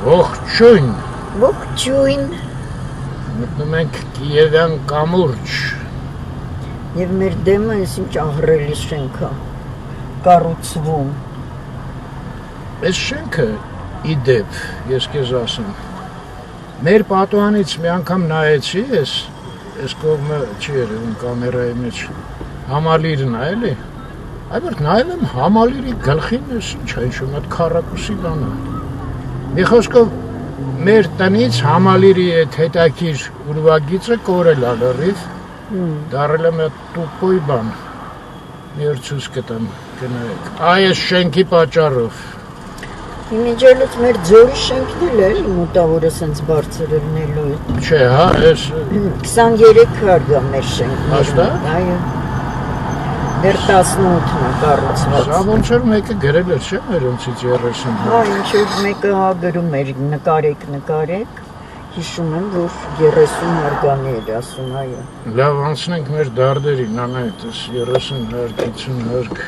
Ողջույն։ Ողջույն։ Մտնում ենք Կիևյան կամուրջ։ Եվ մեր դեմը այս ինչ ահռելի շենք է կառուցվում։ Այս շենքը ի դեպ, ես քեզ ասեմ, մեր պատուհանից մի անգամ նայեցի, այս կողմը չի երևում կամերայի մեջ, համալիրն է, էլի։ Այդպես նայել եմ համալիրի գլխին, ինչ է, ինչ մոտ քառակուսի բան է։ Մի խոսքով մեր տնից համալիրի այդ հետաքրիր ուրվագիծը կորել է լրիվ, դարել է մի տուպոյ բան։ Մի օր ցույց կտամ, գնայեք։ Այս շենքի պատճառով։ Իմիջիայլոց մեր ձորի շենքն էլ է, մոտավորը սենց բարձր ելնելու է։ Չէ, հա, այս 23 հարգա մեր շենքն։ Հաստատ։ Այո։ Դեռ 18-ն է կառուցված։ Սա ոնց որ մեկը գրել էր, չէ՞, մերոնցից 30։ Հա, ինչ որ մեկը հա գրում էր, նկարեք։ Հիշում եմ, որ 30 հարգանի էր ասում, այո։ Լավ, անցնենք մեր դարդերին, անայդ, 30 հարկ, 50 հարկ։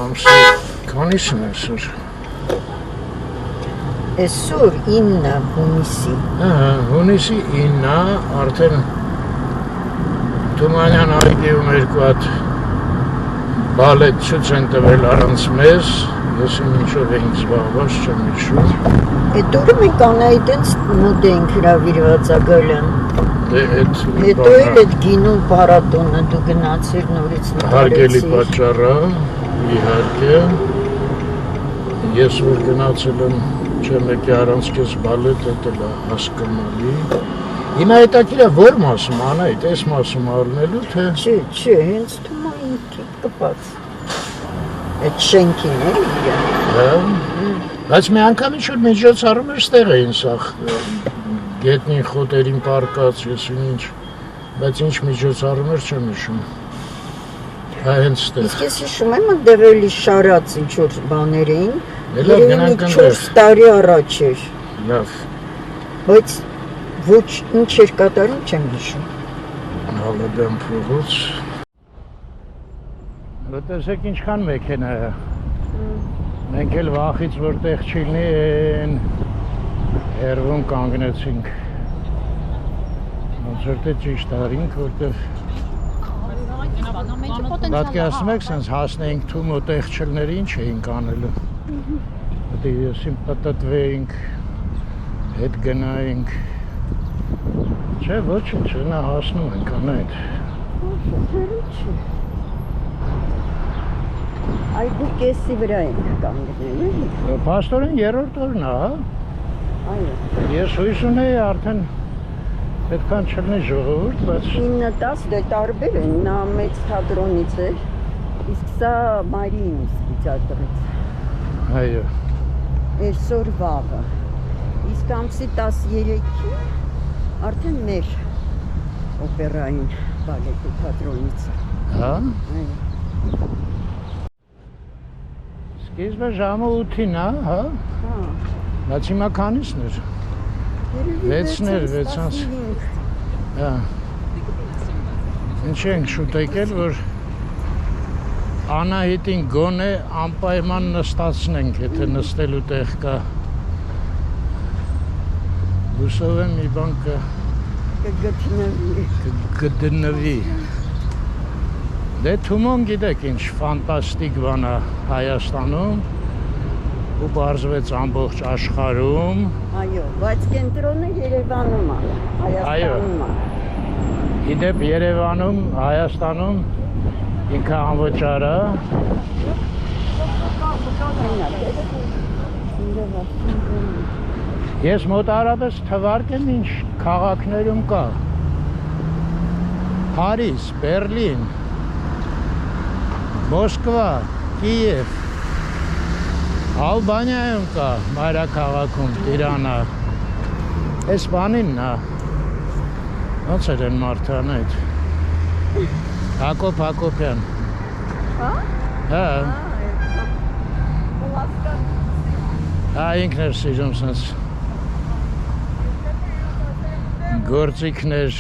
Ամսի քանիսն է այսօր։ Այսօր 9 հունիսի։ Ահա, հունիսի 9-ը, արդեն Թումանյան այգիում երկու հատ բալետ ցույց են տվել առանց մեզ, ես ինչով էինք զբաղված, չեմ հիշում։ Այդ օրը մենք Անահիտից մոտ էինք հրավիրված Ագալյան։ Հետո էլ այդ գինու փառատոնը դու գնացիր նորից նկարեցիր։ Հարգելի պատճառը, իհարկե, ես որ գնացել եմ չեմ եկի առանց քեզ բալետ, դա էլ հասկանալի։ Հիմա հետաքրքիր է որ մասում Անահիտ, այս մասում առնելու թե։ Չէ, հենց Թումանին կպած։ Այդ շենքին է իրը։ Հա։ Բայց մի անգամ ինչ-որ միջոցառում էր ստեղ էին սախ գետնին խոտերին պարկած, ես ինչ, բայց ինչ միջոցառում էր չեմ հիշում։ Հա հենց ստեղ։ Իսկ ես հիշում եմ դեպելի շարած ինչ-որ բաներ էին։ Լավ, գնանք այնտեղ։ 4 տարի առաջ էր։ Լավ։ Բայց ոչ ինչ էր կատարում չեմ հիշում։ Հալադեմ փողոց։ Տեսեք ինչքան մեքենա է։ Մենք էլ վախից որտեղ չլինի են հերվում կանգնեցինք։ Ոնց որ թե ճիշտ արինք, որտեղ պատկերացնում եք, սենց հասնեինք թում ոտեղ չլներ ինչ էինք անելու։ Դե եսին պտտվեինք, հետ գնայինք։ Չէ, ոչինչ, նա հասնում ենք անայդ։ Այ դու կեսի վրա ենք կանգնել, էլի։ Փաստորեն երրորդ օրն է, հա։ Այո։ Ես հույս ունեի արդեն պետքան չլինի ժողովուրդ, բայց 9-10 դե տարբեր են, նա մեծ թատրոնից էր, իսկ սա Մարիինսկի թատրոնից։ այո։ Այսօր վաղը։ Իսկ ամսի 13-ին արդեն մեր օպերային բալետի թատրոնից։ Հա։ Այո։ Սկիզբը ժամը 8-ին է, հա։ Հա։ Բայց հիմա քանիսն էր։ 6-ն էր, 6-ից։ Հա։ Ինչ ենք շուտ եկել, որ Անահիտին գոնե անպայման նստացնենք, եթե նստելու տեղ կա։ Հուսով եմ մի բան կգտնվի։ Դե Թումոն գիտեք ինչ ֆանտաստիկ բան է Հայաստանում ու բարձվեց ամբողջ աշխարհում։ Այո, բայց կենտրոնը Երևանում է, Հայաստանում է։ Իդեպ Երևանում, Հայաստանում ինքը անվճար է։ Ես մոտարապես թվարկեմ ինչ քաղաքներում կա։ Փարիզ, Բերլին, Մոսկվա, Կիև, Ալբանիայում կա, մայրաքաղաքում, Տիրանա։ Այս բանինն է։ Ոնց էր են մարդան այդ։ Հակոբ Հակոբյան։ Հա? Հա։ Հա, ինքն էր սիրում սենց գործիքներ։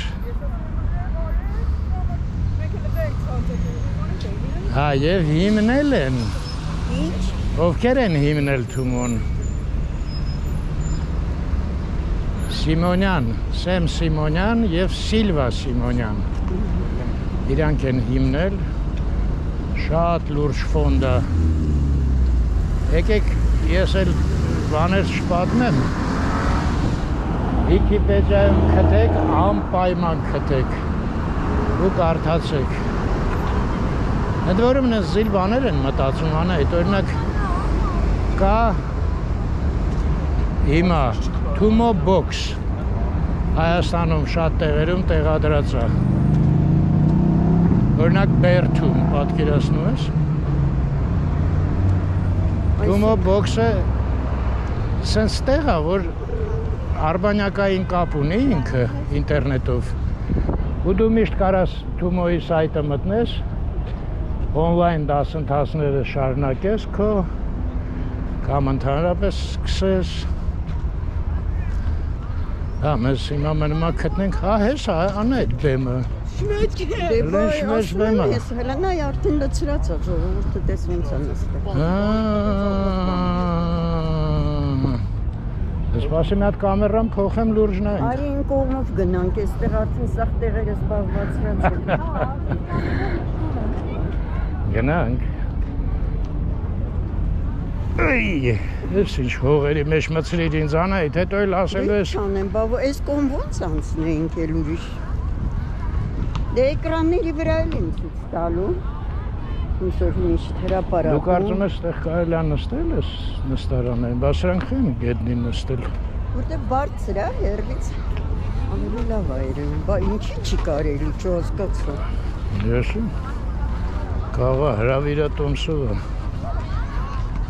Հա, եւ հիմնել են։ Ինչ? Ովքեր են հիմնել Թումոն։ Սիմոնյան, Սեմ Սիմոնյան եւ Սիլվա Սիմոնյան։ Իրանք են հիմնել շատ լուրջ ֆոնդ է։ Եկեք ես էլ բաներ չպատմեմ։ Վիկիպեդիայում քթեք, անպայման քթեք ու կարդացեք։ Ընդ որում նենց զիլ բաներ են մտածում անայդ, օրինակ կա հիմա Tumo Box Հայաստանում շատ տեղերում տեղադրած է։ Օրինակ Բերթում պատկերացնում ես։ Tumo Box-ը սենց տեղ է, որ արբանյակային կապ ունի ինքը ինտերնետով։ Ու դու միշտ կարաս Tumo-ի սայթը մտնես, օնլայն դասընթացները շարունակես քո կամ ընդհանրապես սկսես։ Հա, մեզ հիմա մնում է գտնենք, հա, հես անա այդ բեմը։ Շմեջ բեմը։ Ես հելանա արդեն լցրած է, ժողովուրդը տես ոնց է նստել։ Ես սպասի մի հատ կամերան փոխեմ լուրջ նայենք։ Արի ին կողմով գնանք, այստեղ արդեն սաղ տեղերը զբաղվածրած են։ Գնանք։ Այ, ես ինչ հողերի մեջ մցրիր ինձ անայդ, հետո էլ ասելու ես։ Չանեմ, բա այս կողմ ոնց անցնեինք էլ ուրիշ։ Դե էկրանների վրա էլ եմ ցույց տալու։ Ուսոր միշտ հրապարակում։ Դու կարծում ես այդտեղ կարելի է նստել ես նստարանային, բա սրանք են գետնին նստել։ Որտեղ բարձր է, հեռվից ավելի լավ է երևում, բա ինչի չի կարելի, չհասկացա։ Ես կաղա հրավիրատոմսով։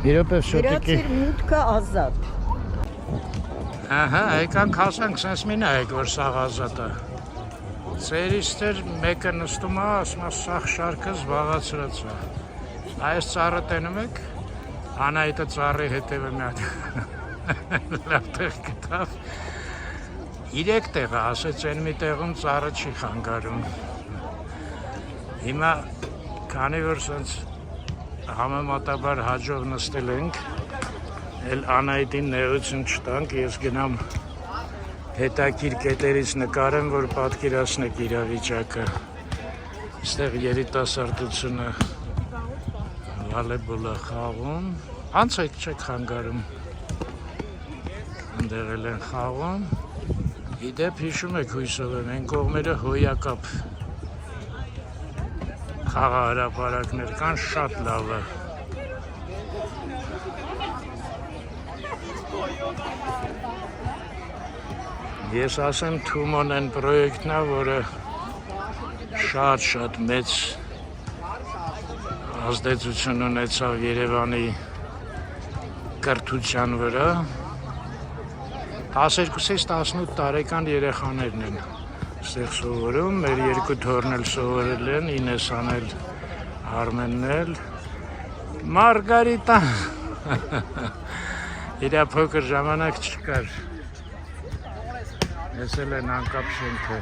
Իրոպե շոտիկի։ Գրացիր մուտքը ազատ։ Ահա, եկանք հասանք սենց մի նայեք, որ սաղ ազատ է։ Ծերիստեր մեկը նստում է, ասում է սաղ շարքը զբաղացրած է։ Այս ծառը տենում եք, Անահիտը ծառի հետևը մի հատ լավ տեղ գտավ։ 3 տեղ է, ասեց այն մի տեղում ծառը չի խանգարում։ Հիմա քանի որ սենց համեմատաբար հաջող նստել ենք, էլ Անահիտին նեղություն չտանք, ես գնամ հետաքրքիր կետերից նկարեմ, որ պատկերացնեք իրավիճակը։ Այստեղ երիտասարդությունը վոլեյբոլ է խաղում, անցեք չեք խանգարում, ընդեղ էլ են խաղում։ Իդեպ հիշում եք հույսով եմ, այն կողմերը հոյակապ խաղահրապարակներ կան, շատ լավ է։ Ես ասեմ Թումոն են պրոյեկտն է, որը շատ մեծ ազդեցություն ունեցավ Երևանի կրթության վրա։ 12-ից 18 տարեկան երեխաներն են ստեղ սովորում, մեր 2 թոռն էլ սովորել են, Ինեսան էլ, Արմենն էլ, Մարգարիտան, իրա փոքր ժամանակ չկար, ես էլ են անկապ շենքը,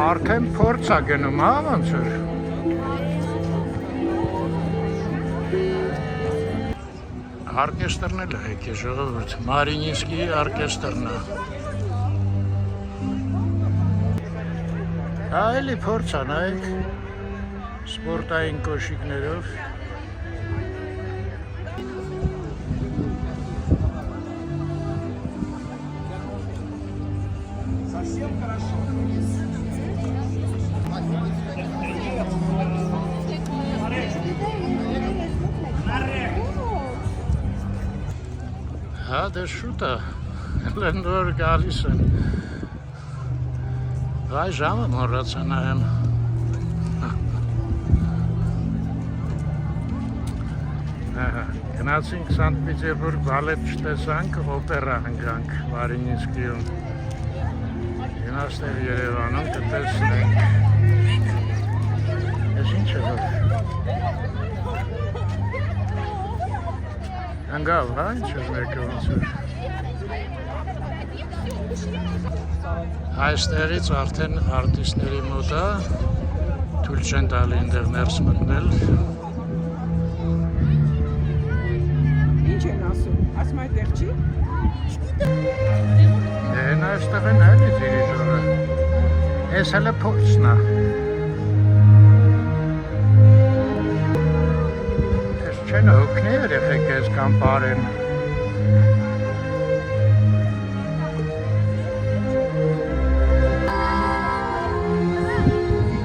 արդեն փորձ է գնում, հա ոնց որ, Արկեստրն էլ է եկե ժողովուրդ, Մարինինսկի արկեստրն է։ Հա էլի փորձ է նայեք, սպորտային կոշիկներով։ Հա դե շուտ է, լեն որ գալիս են։ Այ ժամը մոռացա նայեմ։ Գնացինք Սանտ Պետերբուրգ, բալետ չտեսանք, օպերա հնգանք Մարինինսկիում։ Գնացնենք Երևանում, կտեսնենք։ Ես ինչ է որ։ Հնգավ, հա, ինչ է մեկը ոնց որ։ Այստեղից արդեն արտիստների մոտ է, թույլ չեն տալի այնտեղ ներս մտնել։ Ինչ են ասում, ասում այդտեղ չի։ Դե նա այստեղ են էլի դիրիժորը։ Էս հələ փորձն է։ Էս չեն հոգնի երեխեք էս կամ բարեն։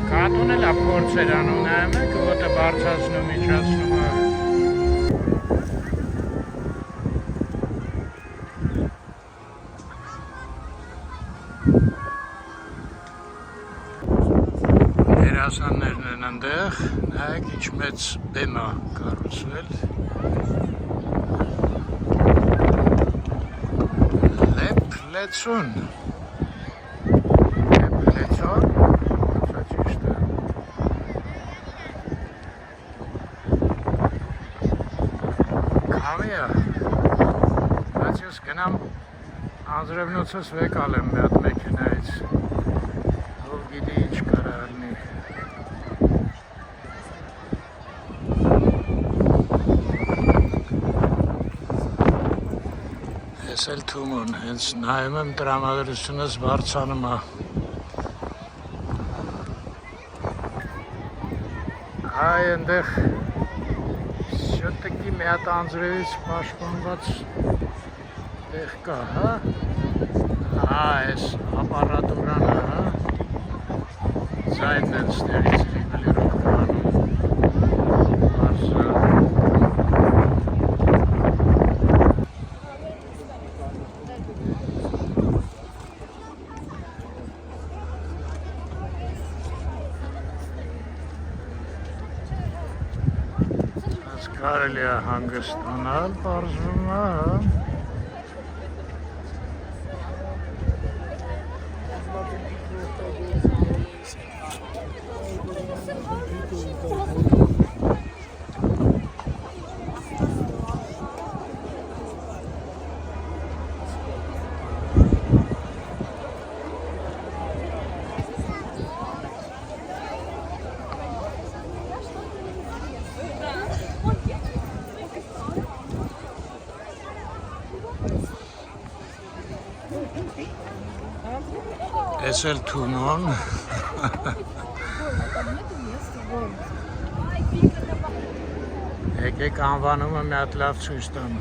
Կատուն էլ է փորձեր անում, նայում եք, ոտը բարձրացնում, իջացնում է։ Դերասաններն են այնտեղ, նայեք ինչ մեծ բեմ է կառուցվել։ Լեցուն։ Լեցուն։ Սա ճիշտ է։ Քամի է։ Բայց ես գնամ անձրևնոցս վեկալ եմ մի հատ մեքենայից։ Ով գիտի ինչ կարա լինի։ Ես էլ Թումոն, հենց նայում եմ տրամադրությունս բարձանում է։ Այ այնտեղ շտկի մի հատ անձրևից պաշտպանված տեղ կա, հա։ Հա, այս ապարատուրան է, հա։ Ձայնն են ստեղից ռիգուլյորով կանում։ Բարձր։ Կարելի է հանգստանալ, պարզվում է, հա։ Էս էլ Թումոն։ Եկեք անվանումը մի հատ լավ ցույց տամ։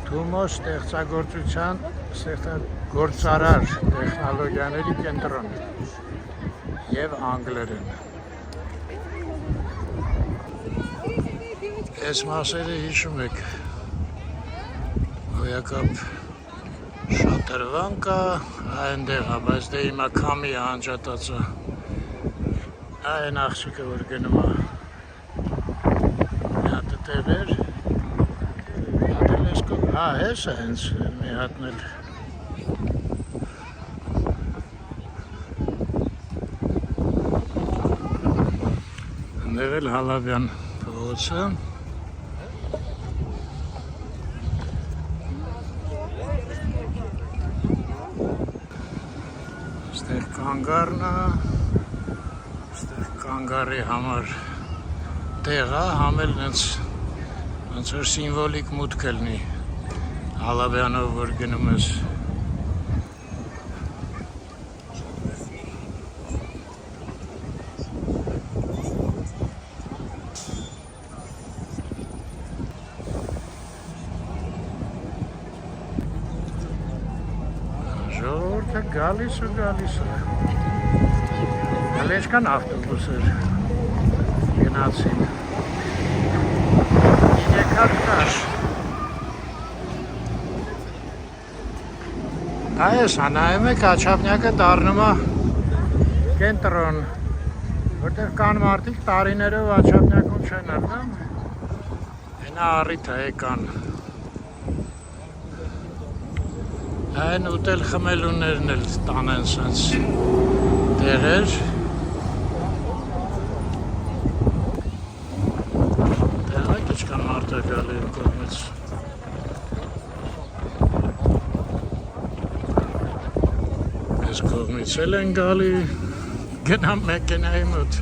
Թումո ստեղծագործության գործարար տեխնոլոգիաների կենտրոն եւ անգլերեն։ Այս մասերը հիշում եք։ Հոյակապ շատրվան կա, այնտեղ է, բայց դե հիմա քամի է անջատածը։ Այն աղջիկը որ գնում է։ Մի հատը տևեր։ Հատը լեսկով, հա, հես է հենց մի հատն էլ։ Այնտեղ էլ Հալավյան փողոցը։ Ստեղ կանգառն է, ստեղ կանգառի համար տեղ է, համել ոնց որ սիմվոլիկ մուտք լինի Հալավյանով որ գնում ես։ Ժողովուրդը գալիս ու գալիս է։ Հələ ինչքան ավտոբուս էր գնացին։ 3 հատ։ Այս նայում եք Աչափնյակը դառնում է կենտրոն, որտեղ կան մարդիկ տարիներով Աչափնյակում չեն ելնում։ Հենա առիթ է եկան։ Այն ուտել խմելուներն էլ տանեն սենց տեղեր։ Տեղակ իչքան մարդ է գալի են կողմից։ Ես կողմից էլ են գալի, գնամ մեքենայի մոտ։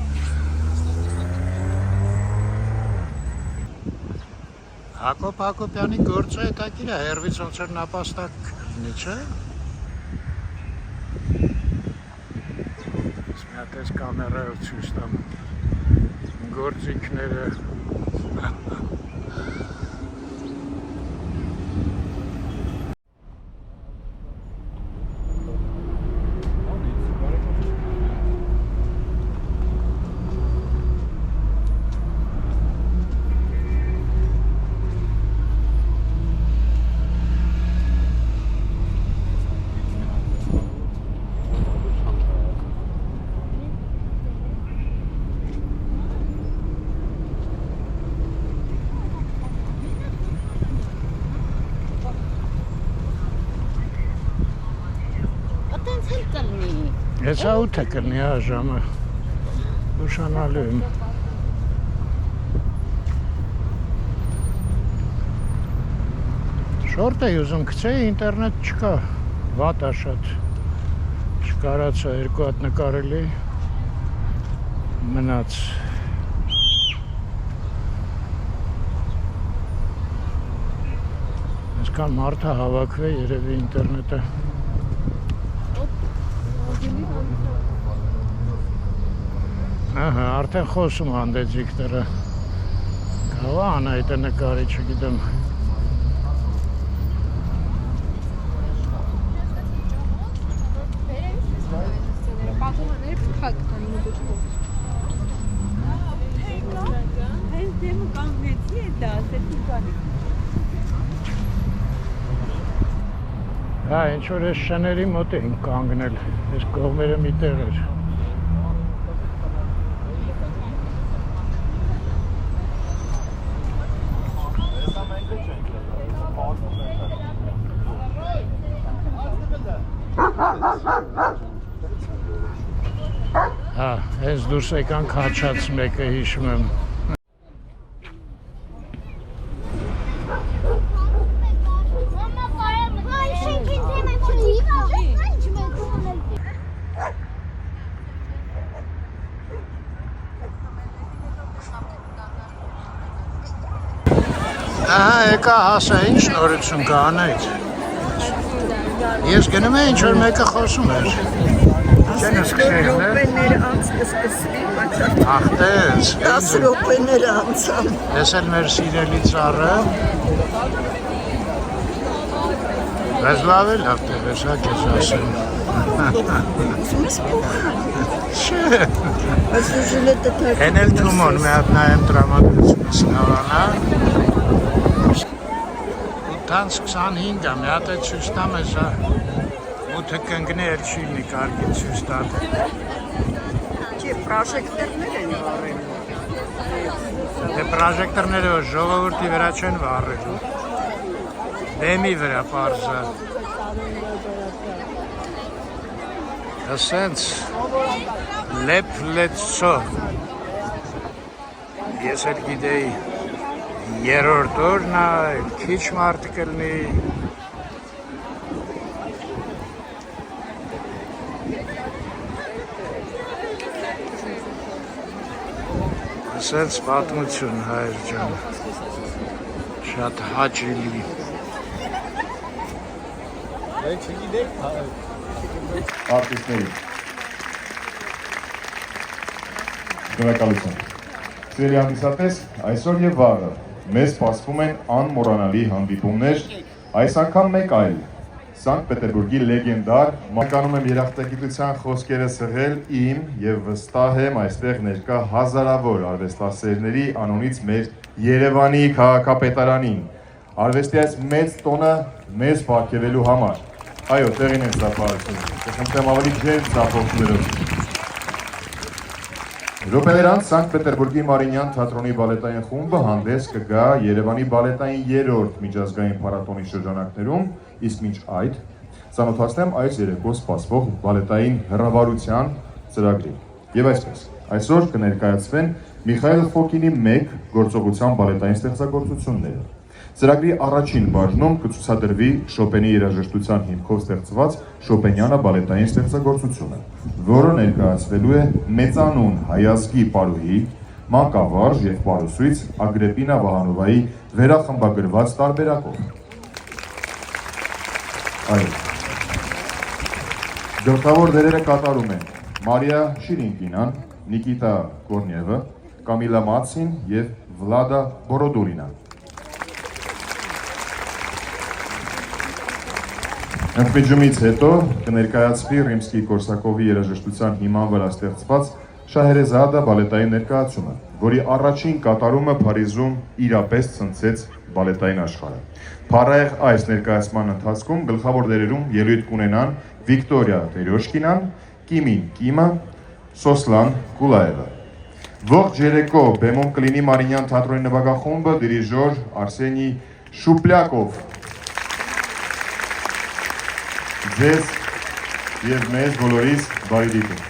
Հակոբ Հակոբյանի գործը հետաքրքիր է, հերվից ոնց էր նապաստակ լինի, չէ՞։ Ես կամերայով ցույց տամ գործիքները։ Հեսա 8 կլնի հա ժամը, ուշանալու եմ։ Շորտ է ուզում գցեի, ինտերնետ չկա, վատ է շատ, չկարացա 2 հատ նկարելի, մնաց։ Այսքան մարդը հավաքվե երևի ինտերնետը։ Ահա, արդեն խոսում հանդեցիկները։ Կավա անայտը նկարի, չգիտեմ։ Հա, ինչ-որ ես շների մոտ ենք կանգնել, ես կողմերը մի տեղ էր։ Հա, հենց դուրս եկանք հաչած մեկը հիշում եմ։ Ահա, եկա հասա, ինչ նորություն կա անայդ։ Ես գնում եմ ինչ-որ մեկը խոսում էր։ Չեն սկսել, Րոպեներ անց կսկսվի, ախ տես։ 10 րոպեներ անցան։ Ես էլ մեր սիրելի ծառը։ Բայց լավ է լավ տեղ ես, հա կեզ ասեմ։ Ուզում ես փոխել։ Չէ։ Բայց ուժելետը թարգում։ Հեն էլ թումոն մի հատ նայեմ տրամադրությունս նավանա։ 8:25 մի հատ է ցույց տամ ես, հա։ Մութը կնգնի էլ չի լինի կարգի ցույց տան։ Չէ, պրոժեկտորներ են վառել։ Դե պրոժեկտորները ժողովրդի վրա չեն վառելու։ Բեմի վրա պարզա։ Ասենց լեփլեցո։ Ես էլ գիտեի երրորդ օրն է, քիչ մարդ կլինի։ Ասենց պատմություն հայր ջան, շատ հաճելի։ Արտիստների Շնորհակալություն։ Սիրելի հանդիսատես, այսօր եւ վաղը մեզ սպասվում են անմոռանալի հանդիպումներ, այս անգամ մեկ այլ Սանկտ Պետերբուրգի լեգենդար մականում եմ երախտագիտության խոսքերը սղել իմ եւ վստահ եմ այստեղ ներկա հազարավոր արվեստասերների անունից մեր Երևանի քաղաքապետարանին արվեստի այս մեծ տոնը մեզ պարգևելու համար։ Այո, տեղին են սապարություն, կխնդրեմ ավելի ջերմ ծափողներով։ Րոպեներ անց Սանկտ Պետերբուրգի Մարինյան թատրոնի բալետային խումբը հանդես կգա Երևանի բալետային 3-րդ միջազգային փառատոնի շրջանակներում, իսկ մինչ այդ ծանոթացնեմ այս երեկո սպասվող բալետային հեռավարության ծրագրին։ Եվ այսպես, այսօր կներկայացվեն Միխայել Ֆոկինի 1 գործողության բալետային ստեղծագործությունները։ Ծրագրի առաջին բաժնում կցուցադրվի Շոպենի երաժշտության հիմքով ստեղծված Շոպենյանը բալետային ստեղծագործությունը, որը ներկայացվելու է մեծանուն հայազգի պարուհի մանկավարժ և պարուսույց Ագրեպինա Վահանովայի վերախմբագրված տարբերակով։ Գլխավոր դերերը կատարում են Մարիա Շիրինկինան, Նիկիտա Կորնևը, Կամիլա Մացին և Վլադա Բորոդուրինան։ Ընդմիջումից հետո կներկայացվի Ռիմսկի-Կորսակովի երաժշտության հիման վրա ստեղծված Շահերեզադա բալետային ներկայացումը, որի առաջին կատարումը Փարիզում իրապես ցնցեց բալետային աշխարհը։ Փառահեղ այս ներկայացման ընթացքում գլխավոր դերերում ելույթ կունենան Վիկտորիա Տերյոշկինան, Կիմին Կիմը, Սոսլան Կուլաևը։ Ողջ երեկո բեմում կլինի Մարինյան թատրոնի նվագախումբը, դիրիժոր Արսենի Շուպլյակով։ Ձեզ և մեզ բոլորիս բարի դիտում։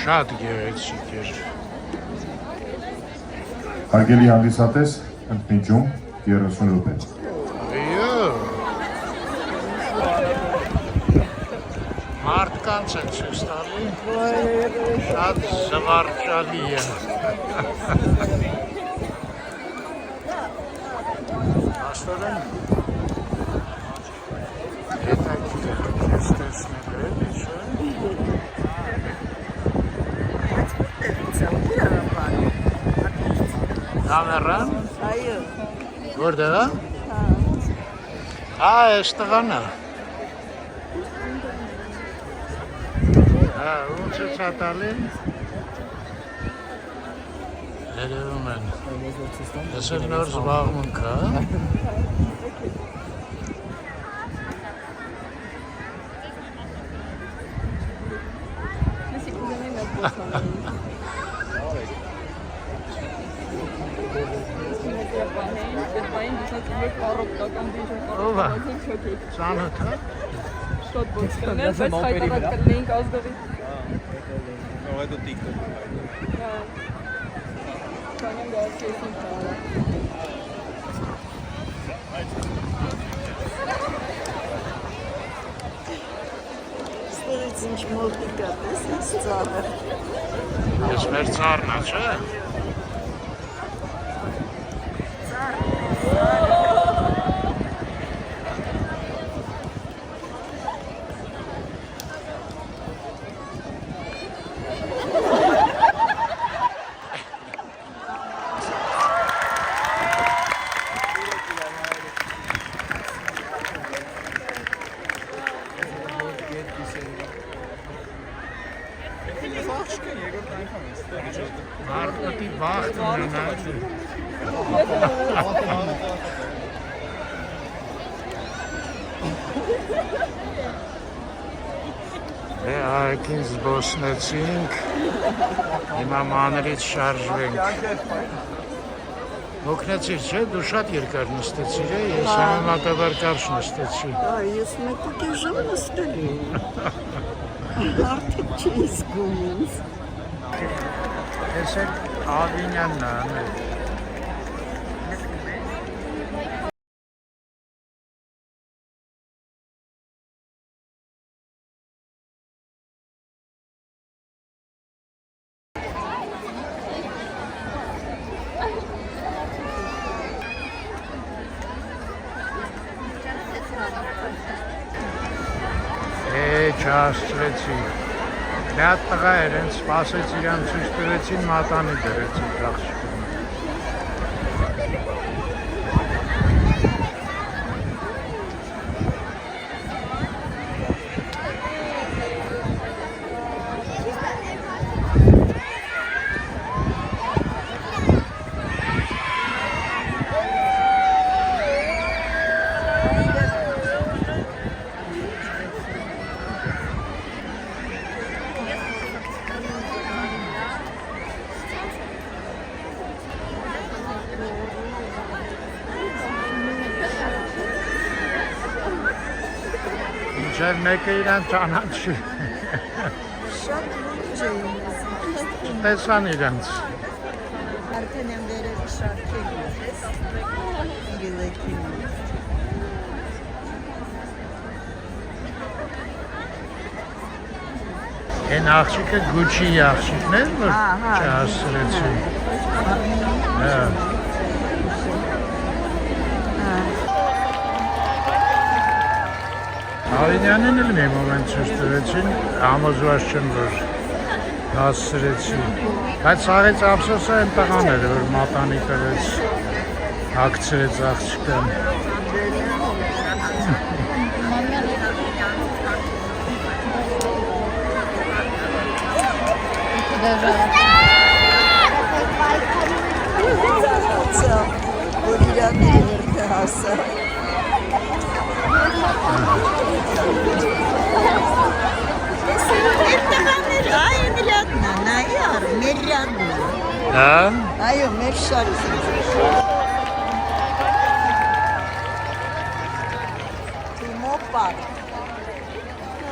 Շատ գեղեցիկ էր։ Հարգելի հանդիսատես, ընդմիջում 30 րոպե։ Մարդկանց են ցույց տալի, շատ զվարճալի է։ Աստորեն հետաքրքիր ես տեսնել եմ, Կամերան։ Այո։ Որտե՞ղ է։ Այս տղան է։ Ոնց է ցատալին։ Երևում են։ Ես էլ նոր զբաղմունք է։ Ով է։ Ծանոթ է։ Շատ բոցկան է, բայց հայտարարել կլինենք ազգովի։ Այդ ու TikTok։ Կանեն գասեցին տալը։ Ստերից ինչ մոտիկա, տեսնես ծառը։ Ես մեր ծառն է, չէ։ Մարդը վախտ ունենալ։ Այքին զբոսնեցինք, հիմա մանրից շարժվենք։ Հոգնեցիր, չէ, դու շատ երկար նստեցիր է, ես համեմատաբար կարճ նստեցի։ Ես մեկուկի ժամ նստել եմ։ Արդեն չի զգում ինձ։ Տեսեք Ավինյանն է անել։ Չհասցրեցի։ Մի հատ տղա էր, հենց սպասեց իրան ցույց տվեցին, մատանի դրեցին աղջիկը։ Մինչև մեկը իրան ճանաչի։ Շատ լուրջ է ինձ։ Տեսան իրանց։ Արդեն եմ վերևի շարքել ես։ Գիլեկին։ Են աղջիկը Գուչիի աղջիկն էր, որ չհասցրեցին։ Ավինյանին էլ մի մոմենտ ցույց տվեցին, համոզված չեմ, որ հասցրեցի։ Բայց սաղեց ափսոսը այն տղան էր, որ մատանի տվեց, հագցրեց աղջկան։ Որ իրանների վրդը հասա։ Այո, ռядна, նայար, մեր ռядна։ Հա։ Այո, մեր շարքին։ Դու մոպար։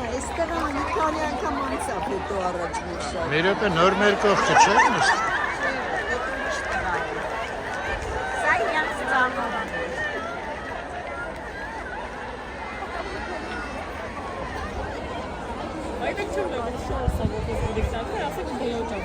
Այստեղ մի տարի անգամ անցավ հետո առաջ մի շատ։ Մեր րոպե նոր մեր կողքը չէ՞ նիստ։ Սա իրանց ծանոթ։ Այդ է չունը, որ շորսը, որ դիքտատոր, ասեք դիոճա։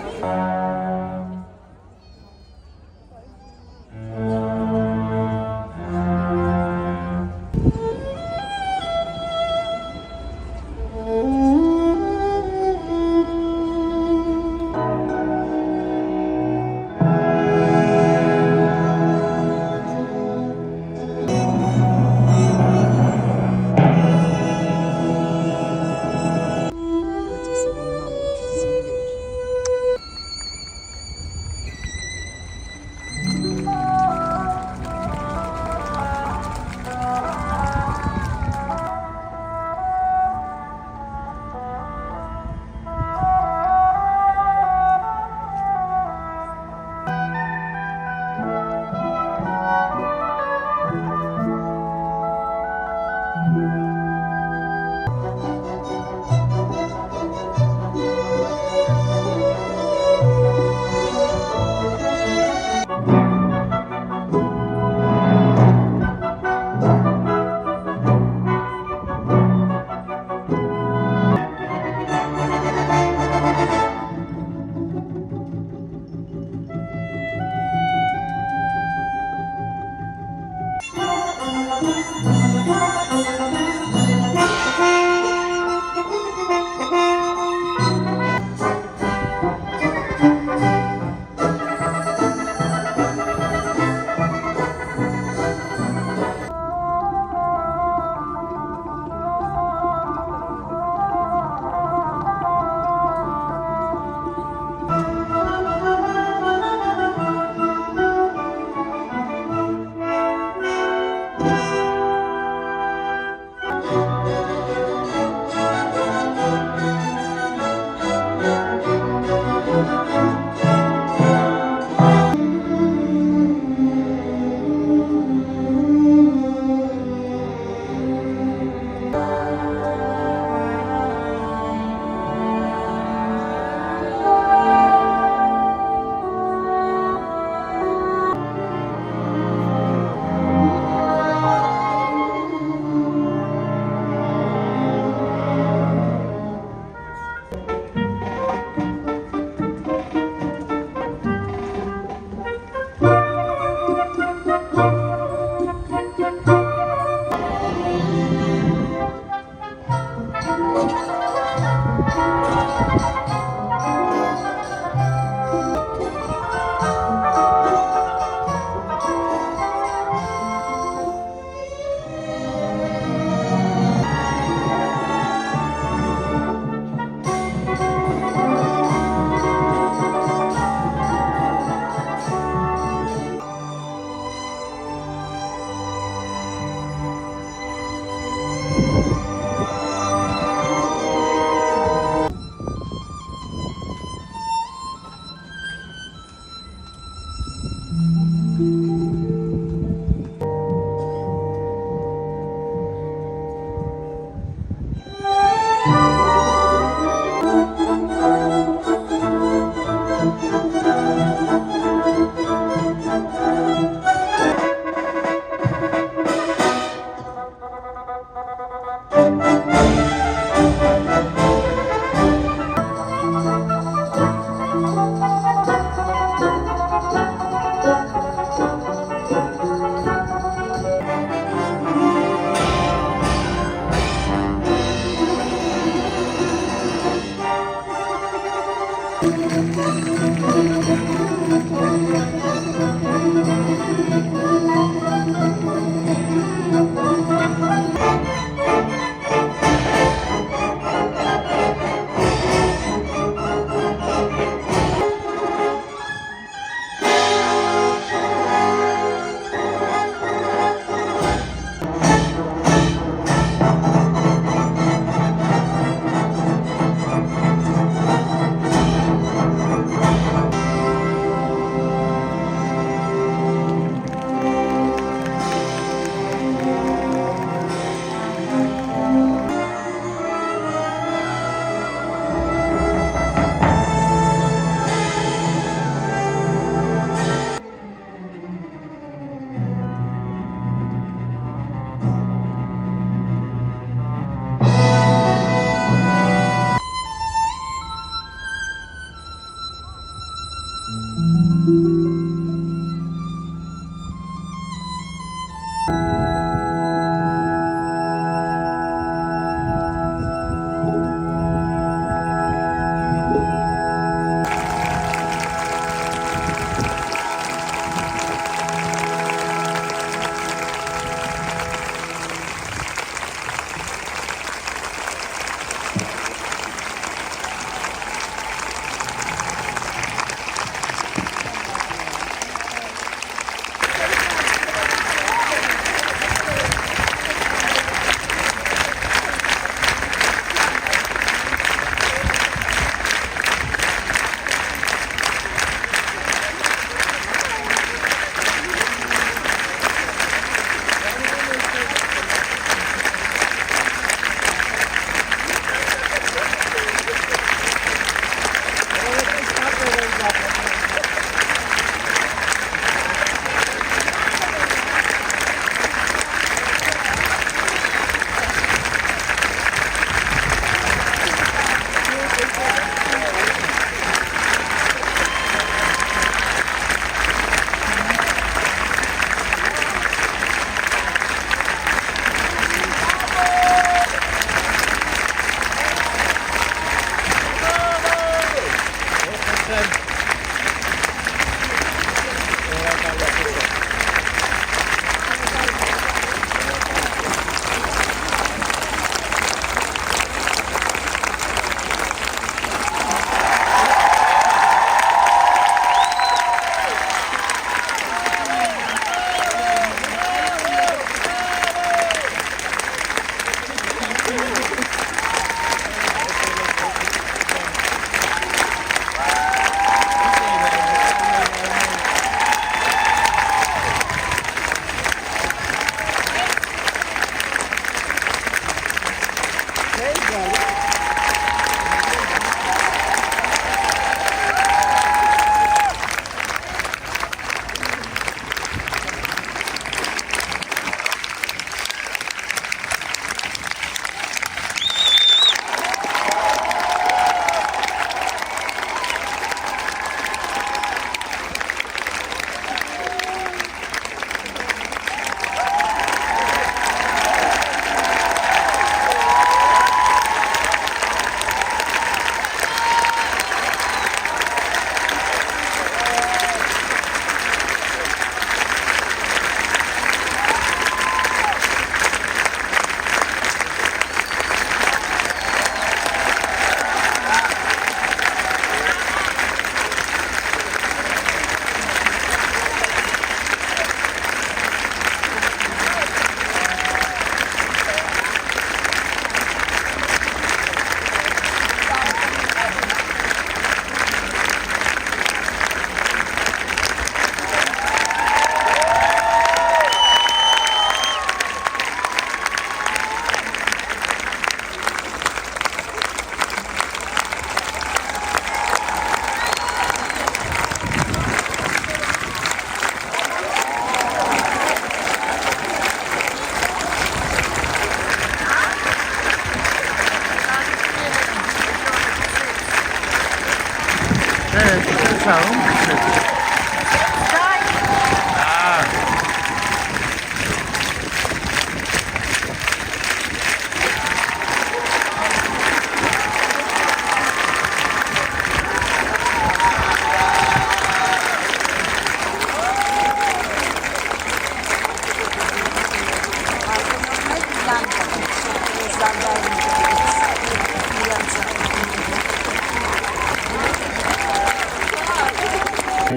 Ցաում գցեց։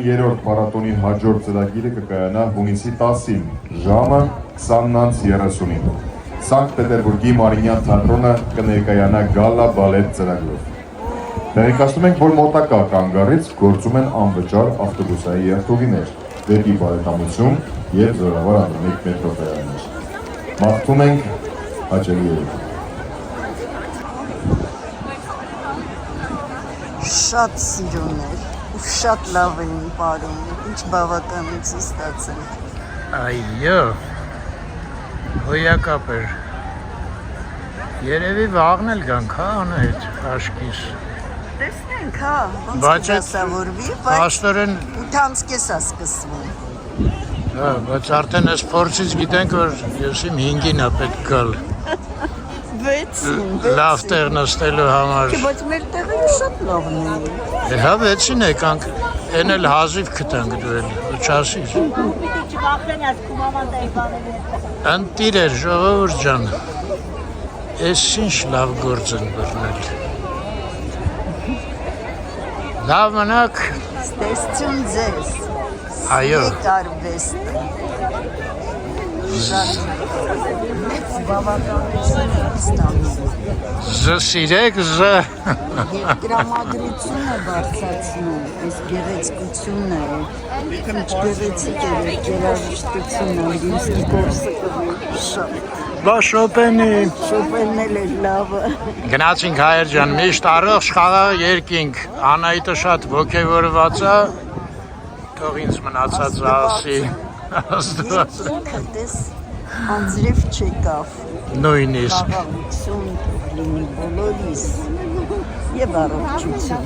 Երրորդ փառատոնի հաջորդ ծրագիրը կկայանա հունիսի 10-ին ժամը 20:30-ին։ Սանկտ Պետերբուրգի Մարինյան թատրոնը կներկայանա գալա բալետ ծրագրով։ Տեղեկացնում ենք, որ մոտակա կանգառից գործում են անվճար ավտոբուսային երթուղիներ դեպի բարեկամություն եւ Զորավար Անդրանիկ մետրոպայաններ։ Մաղթում ենք հաճելի երեկո։ Շատ սիրուներ ու շատ լավ են պարում, ինչ բավականություն ստացել։ Այո, հոյակապ էր։ Երևի վաղն էլ գանք, հա, անհետ, աշկիս։ Տեսնենք, հա, ոնց Բայց կդասավորվի, բայց Պաստորեն, 8:30-ը սկսվում։ հա, բայց արդեն այս փորձից գիտենք, որ ես իմ 5-ին է պետք գալ։ 6-ին, Լավ տեղ նստելու համար։ Բայց մեր տեղերը շատ լավն են։ Հա 6-ին եկանք, են էլ հազիվ կտանք դու էլ, ու չասիր։ Ընտիր էր, ժողովուրդ ջան, ես ինչ լավ գործ են բռնել։ Լավ մնաք։ Ստեսություն ձեզ։ Այո։ Կարվեստ։ Մեծ բավականություն ստանում։ Սիրեք, Եվ տրամադրությունը բարձրացնում, այս գեղեցկությունը, ինչ գեղեցիկ է երաժշտությունը, Անգլիուսկի կորսը շատ։ Բա Շոպենի։ Շոպենն էլ էր լավը։ Գնացինք հայեր ջան, միշտ առողջ խաղաղ երկինք, Անահիտը շատ ոգևորված է, թող ինձ մնացած ասի, Աստված։ Քտես անձրև չեկավ, Նույնիսկ։ խաղաղություն լինի բոլորիս և առողջություն։